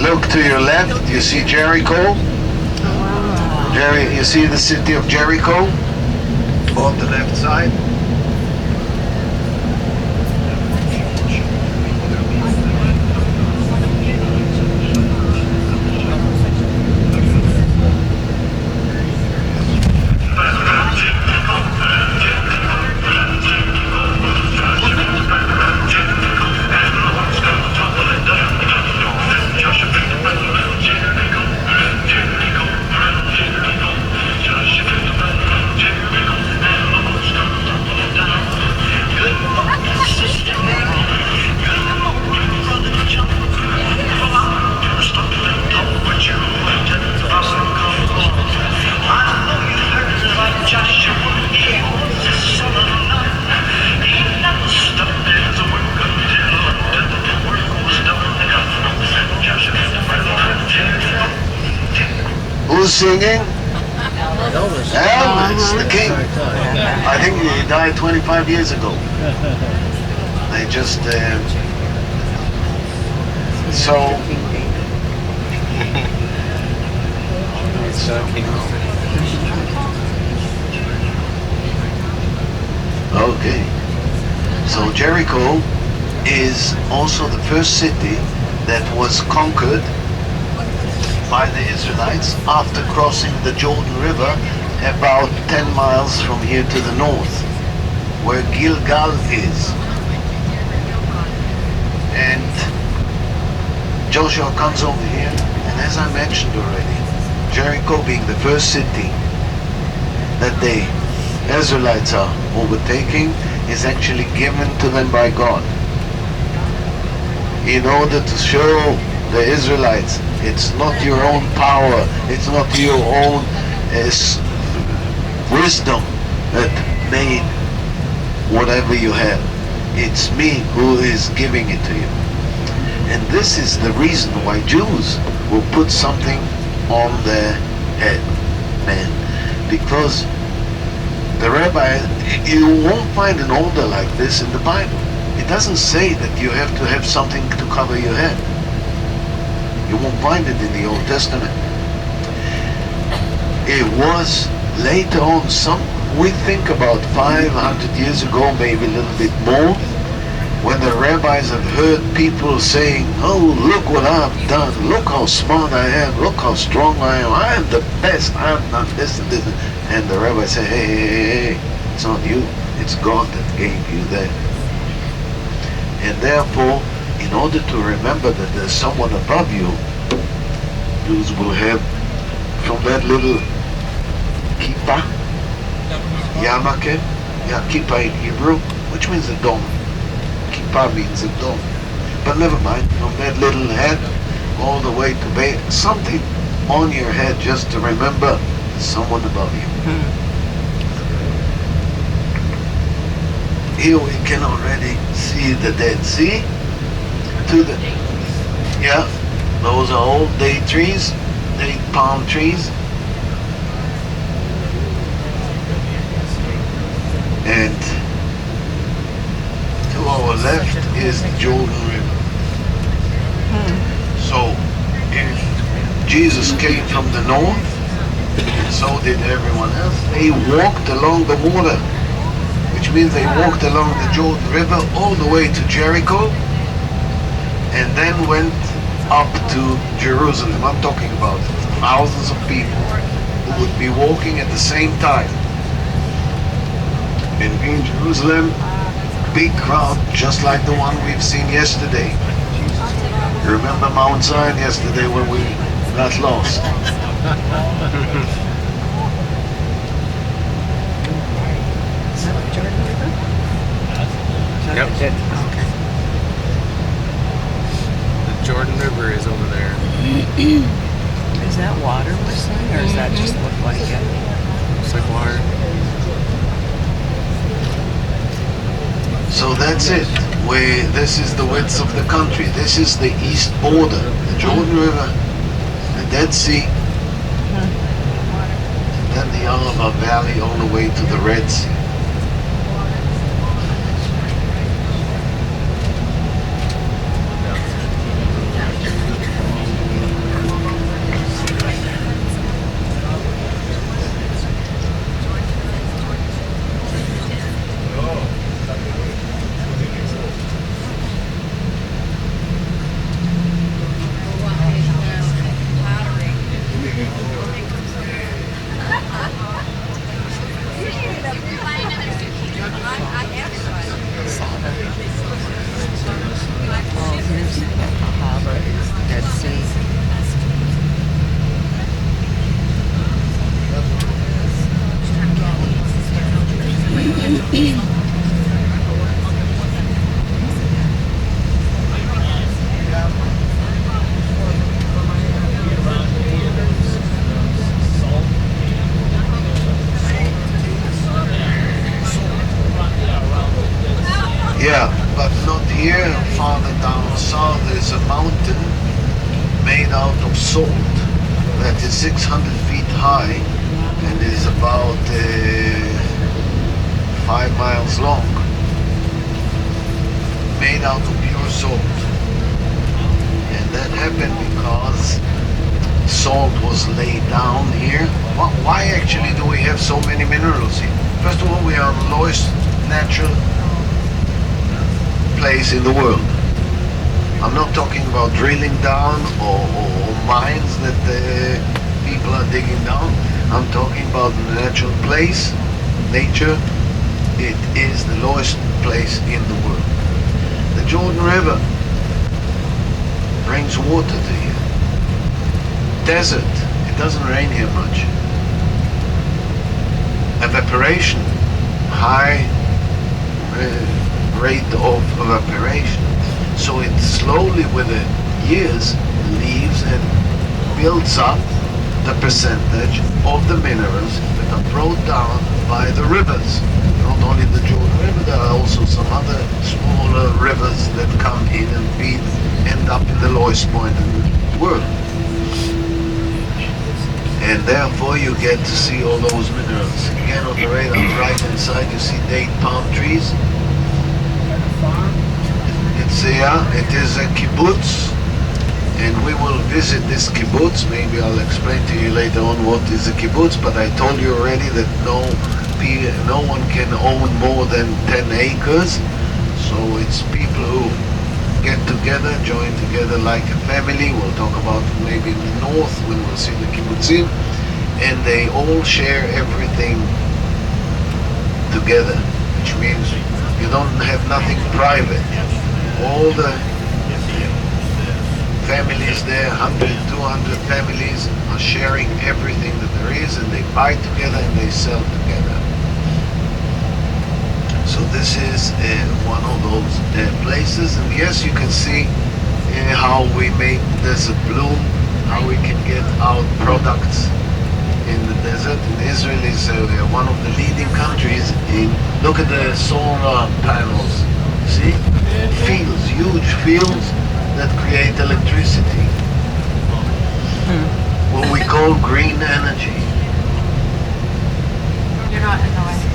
Look to your left, you see Jericho. You see the city of Jericho on the left side. Who's singing? Elvis. Elvis, the king. I think he died 25 years ago. They just, so... Okay. So Jericho is also the first city that was conquered by the Israelites after crossing the Jordan River about 10 miles from here to the north, where Gilgal is. And Joshua comes over here, and as I mentioned already, Jericho being the first city that the Israelites are overtaking is actually given to them by God in order to show the Israelites it's not your own power, it's not your own wisdom that made whatever you have. It's me who is giving it to you. And this is the reason why Jews will put something on their head, man. Because the rabbi, you won't find an order like this in the Bible. It doesn't say that you have to have something to cover your head. You won't find it in the Old Testament. It was later on, we think about 500 years ago, maybe a little bit more, when the rabbis have heard people saying, oh, look what I've done, look how smart I am, look how strong I am the best, I've done this and this. And the rabbi said, hey, it's not you, it's God that gave you that. And therefore, in order to remember that there's someone above you, Jews will have from that little kippah, yarmulke, kippah in Hebrew, which means a dome. Kippah means a dome. But never mind, from that little head all the way to something on your head just to remember someone above you. Here we can already see the Dead Sea. Those are old date trees, date palm trees. And to our left is the Jordan River. So if Jesus came from the north, so did everyone else, they walked along the water, which means they walked along the Jordan River all the way to Jericho, and then went up to Jerusalem. I'm talking about thousands of people who would be walking at the same time. And in Jerusalem, big crowd, just like the one we've seen yesterday. Remember Mount Zion yesterday when we got lost? Yep. Okay. The Jordan River is over there. Is that water we're seeing, or does that just look like it? Looks like water. So that's it. This is the width of the country. This is the east border, the Jordan River, the Dead Sea, then the Arava Valley all the way to the Red Sea. here, farther down south, is a mountain made out of salt that is 600 feet high and is about 5 miles long, made out of pure salt. And that happened because salt was laid down here. Why actually do we have so many minerals here? First of all, we are the lowest natural place in the world. I'm not talking about drilling down or mines that people are digging down. I'm talking about the natural place, nature. It is the lowest place in the world. The Jordan River brings water to here. Desert, it doesn't rain here much. Evaporation, high rate of evaporation. So it slowly with the years leaves and builds up the percentage of the minerals that are brought down by the rivers. Not only the Jordan River, there are also some other smaller rivers that come in and end up in the lowest point in the world. And therefore you get to see all those minerals. Again on the right hand side you see date palm trees. It is a kibbutz, and we will visit this kibbutz. Maybe I'll explain to you later on what is a kibbutz, but I told you already that no one can own more than 10 acres. So it's people who get together, join together like a family. We'll talk about maybe in the north when we'll see the kibbutzim, and they all share everything together, which means you don't have nothing private. All the families there, 100, 200 families, are sharing everything that there is, and they buy together and they sell together. So this is one of those places, and yes, you can see how we make desert bloom, how we can get our products in the desert. And Israel is one of the leading countries in, look at the solar panels, see? Fields, huge fields that create electricity. What we call green energy. You're not in the way.